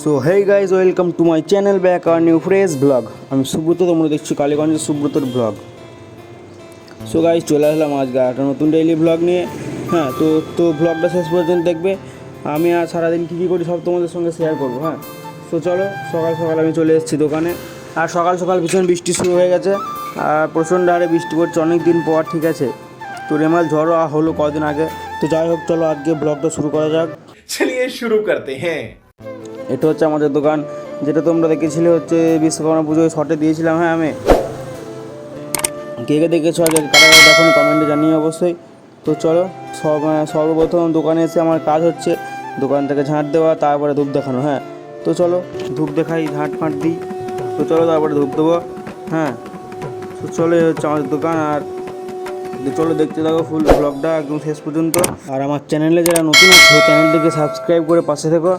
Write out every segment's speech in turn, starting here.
So hey guys welcome to my channel back আর new fresh blog. আমি সুব্রত, তোমরা দেখছো কালীগঞ্জের সুব্রতর ব্লগ। সো গাইজ চলে আসলাম আজকে একটা নতুন ডেইলি ব্লগ নিয়ে। হ্যাঁ, তো ব্লগটা শেষ পর্যন্ত দেখবে। আমি আর সারাদিন কী কী করি সব তোমাদের সঙ্গে শেয়ার করবো। হ্যাঁ, তো চলো, সকাল সকাল আমি চলে এসেছি দোকানে। আর সকাল সকাল ভীষণ বৃষ্টি শুরু হয়ে গেছে, আর প্রচণ্ড হারে বৃষ্টি পড়ছে অনেক দিন পর। ঠিক আছে, তো রেমাল ঝড়ও হলো কদিন আগে। তো যাই হোক, চলো আজকে ব্লগটা শুরু করা যাক। चलिए शुरू करते हैं। এটা হচ্ছে আমাদের দোকান, যেটা তোমরা দেখেছিলে হচ্ছে বিশ্বকর্মা পুজোয় শর্টে দিয়েছিলাম। হ্যাঁ, আমি কে কে দেখেছো আগে কারা দেখুন কমেন্টে জানিয়ে অবশ্যই। তো চলো, সর্বপ্রথম দোকানে এসে আমার কাজ হচ্ছে দোকান থেকে ঝাঁট দেওয়া, তারপরে ধূপ দেখানো। হ্যাঁ, তো চলো ধূপ দেখাই, ঝাঁট ফাঁট দিই। তো চলো তারপরে ধূপ দেবো। হ্যাঁ, তো চলো হচ্ছে আমাদের দোকান। আর চলো দেখতে থাকো ফুল ব্লগটা একদম শেষ পর্যন্ত। আর আমার চ্যানেলে যারা নতুন আছে চ্যানেলটিকে সাবস্ক্রাইব করে পাশে থেকো।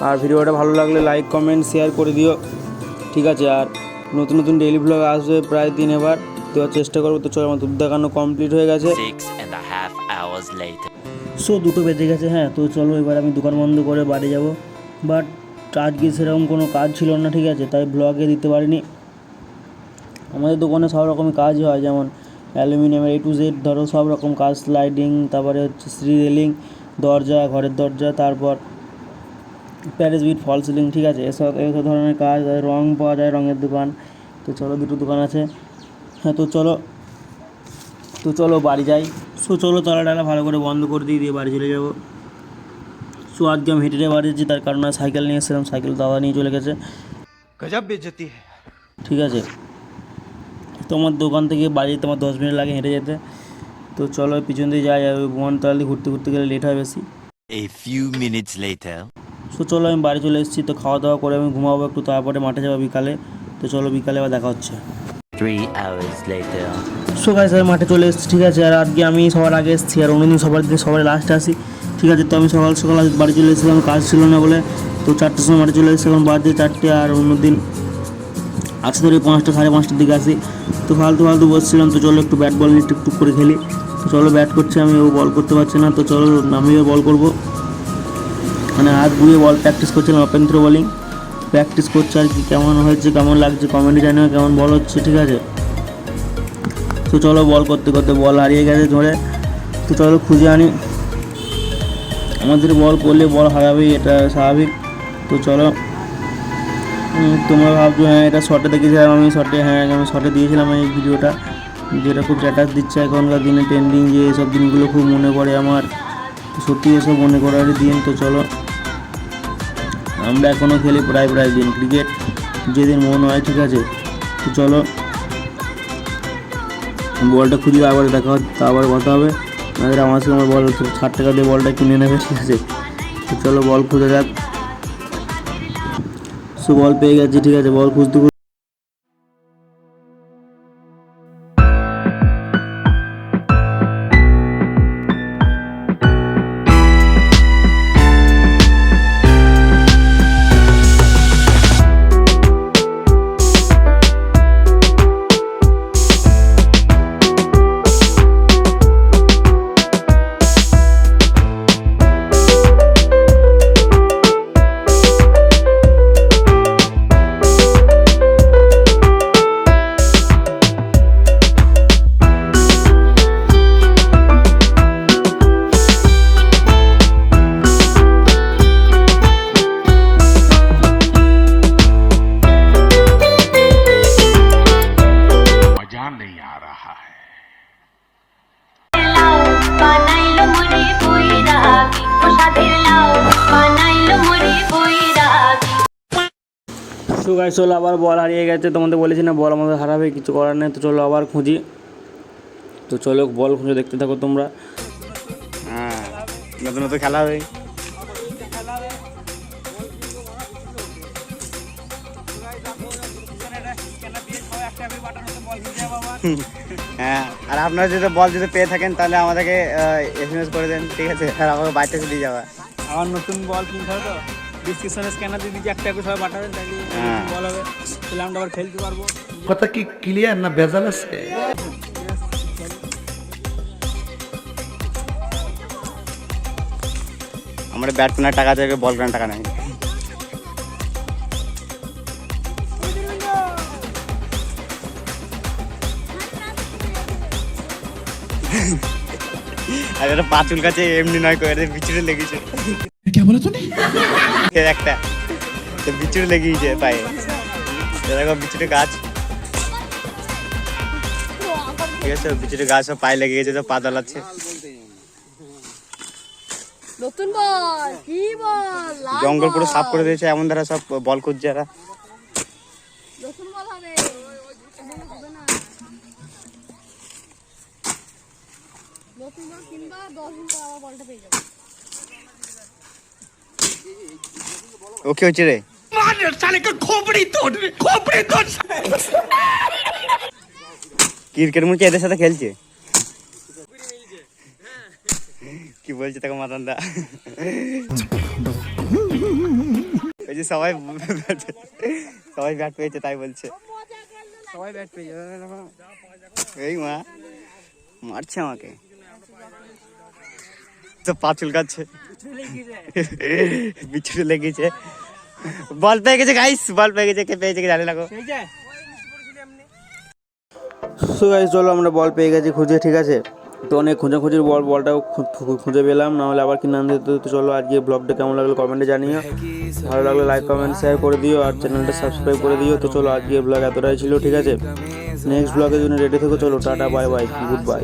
আর ভিডিওটা ভালো লাগলে লাইক কমেন্ট শেয়ার করে দিও, ঠিক আছে। আর নতুন নতুন ডেইলি ব্লগ আসবে প্রায় 3 এবার দেওয়ার চেষ্টা করবো। তো চলো, আমার দুধ দেখানো কমপ্লিট হয়ে গেছে। 6.5 hours later. সো 2টো বেজে গেছে। হ্যাঁ, তো চলো এবার আমি দোকান বন্ধ করে বাড়ি যাব। বাট আজকে সেরকম কোনো কাজ ছিল না, ঠিক আছে, তাই ব্লগে দিতে পারিনি। আমাদের দোকানে সব রকমের কাজ হয়, যেমন অ্যালুমিনিয়ামের A to Z ধরো সব রকম কাজ, স্লাইডিং, তারপরে হচ্ছে শ্রী রেলিং, দরজা, ঘরের দরজা, তারপর প্যারিস বিট, ফল সিলিং, ঠিক আছে, এসব ধরনের কাজ। রং পাওয়া যায়, রঙের দোকান। তো চলো, 2টো দোকান আছে। হ্যাঁ, তো চলো বাড়ি যাই। চলো তালা ভালো করে বন্ধ করে দিয়ে বাড়ি চলে যাবো। আজকে আমি হেঁটে বাড়ি যাচ্ছি, তার কারণ সাইকেল নিয়ে এসেছিলাম, সাইকেল দাদা নিয়ে চলে গেছে। गजब बेइज्जती है। ঠিক আছে, তোমার দোকান থেকে বাড়ি যেতে আমার 10 মিনিট লাগে হেঁটে যেতে। তো চলো পিছন দিয়ে যাই, আর ওই ভুবনতলা দিয়ে ঘুরতে গেলে লেট হয় বেশি। A few minutes later. চলো আমি বাড়ি চলে এসেছি। তো খাওয়া দাওয়া করে আমি ঘুমাবো একটু, তারপরে মাঠে যাবো বিকালে। তো চলো বিকালে আবার দেখা হচ্ছে। 3 hours later. গাইস আমি মাঠে চলে এসেছি, ঠিক আছে। আর আজকে আমি সবার আগে এসেছি, আর অন্যদিন সবার লাস্টে আসি, ঠিক আছে। তো আমি সকাল সকাল বাড়ি চলে এসেছিলাম, কাজ ছিল না বলে। তো 4টার সময় মাঠে চলে এসেছি, এখন বাজে 4টে। আর অন্যদিন আজকে ধরে 5টা, 5:30টার দিকে আসি। তো ফালতু বসছিলাম। তো চলো একটু ব্যাট বল নিয়ে টুকটুক করে খেলি। তো চলো ব্যাট করছে আমি, ও বল করতে পারছে না। তো চলো আমিও বল করবো, মানে হাত বুঝিয়ে বল প্র্যাকটিস করছিলাম, ওপেন থ্রো বোলিং প্র্যাকটিস করছে। আর কি কেমন হয়েছে, কেমন লাগছে কমেন্টে জানিও, কেমন বল হচ্ছে, ঠিক আছে। তো চলো বল করতে বল হারিয়ে গেছে ধরে। তো চলো খুঁজে আনি। আমাদের বল করলে বল হারাবেই, এটা স্বাভাবিক। তো চলো, তোমরা ভাবছো হ্যাঁ এটা শর্টে দেখেছিলাম আমি, আমি শর্টে দিয়েছিলাম এই ভিডিওটা, যেটা খুব স্ট্যাটাস দিচ্ছে এখনকার দিনে ট্রেন্ডিং, যে এসব দিনগুলো খুব মনে পড়ে আমার। সত্যি এসব মনে করারই দিন। তো চলো, আমরা এখনও খেলি প্রায় দিন ক্রিকেট, যেদিন মন হয়, ঠিক আছে। তো চলো বলটা খুঁজে আবার আবার কথা হবে। আমার সঙ্গে আমার বল 60 টাকা দিয়ে বলটা কিনে নেবে, ঠিক আছে। তো চলো বল খুঁজে যাক। বল পেয়ে গেছি, ঠিক আছে। বল খুঁজতে नहीं आ रहा है। গাইস চলো, আবার বল হারিয়ে গেছে। তোমাদের বলেছি না বল আমাদের হারাবে, কিছু করার নেই। তো চলো আবার খুঁজি। তো চলো বল খুঁজে দেখতে থাকো তোমরা। হ্যাঁ, নতুন খেলা হবে। হ্যাঁ, আর আপনারা যদি বল পেয়ে থাকেন তাহলে আমাদেরকে SMS করে দেন, ঠিক আছে। আর আমাকে বাড়িতে দিয়ে যাওয়া। আমার নতুন বল কিনতে হবে, তো ডিসক্রিপশনে স্ক্যানার দিয়ে দিচ্ছি, একটা সবাই পাঠাবেন, তাহলে বল হবে, তাহলে আমরা আবার খেলতে পারবো। কথা কি ক্লিয়ার না ভেজাল আছে? আমরা ব্যাট কেনার টাকা থেকে বল কেনার টাকা নেই। আর এটা পাঁচুল কাছে এমনি নয় করে বিচুড়ে লেগেছে একটা তো বিচুড়ে লেগেছে পায়ে দেখো বিচুড়ে গাছ ঠিক আছে বিচুড়ে গাছ সব পায়ে লেগে গেছে তো পা দলাচ্ছে নতুন বল কি বল লাল জঙ্গল পুরো বল। সাফ করে দিয়েছে এমন ধারা সব বল খুঁজছে এরা নতুন বল হবে নতুন বল কিনবা 10 দিন পর আবার বলটা পেয়ে যাবে ওকে হচ্ছে রে ক্রিকেট মুখে এদের সাথে খেলছে কি বলছে তাকে মাতানদা ওই যে সবাই ব্যাট পেয়েছে তাই বলছে সবাই ব্যাট পেয়েছে এই মা মারছে আমাকে তো পাঁচুল কাছে বিছুড়ে লেগেছে বল পেয়ে গেছে গাইস বল পেয়ে গেছে কে পেয়েছে কি জানি না গো সো গাইস চলো আমরা বল পেয়ে গেছি খুঁজে ঠিক আছে তো অনেক খোঁজাখুঁজির বলটাও খুঁজে পেলাম না হলে আবার কিনে আনতে হতো তো চলো আজকে ব্লগটা কেমন লাগলো কমেন্টে জানিও ভালো লাগলে লাইক কমেন্ট শেয়ার করে দিও আর চ্যানেলটা সাবস্ক্রাইব করে দিও তো চলো আজকে ব্লগ এতটাই ছিল ঠিক আছে নেক্সট ব্লগের জন্য রেডি থেকো চলো tata bye bye good bye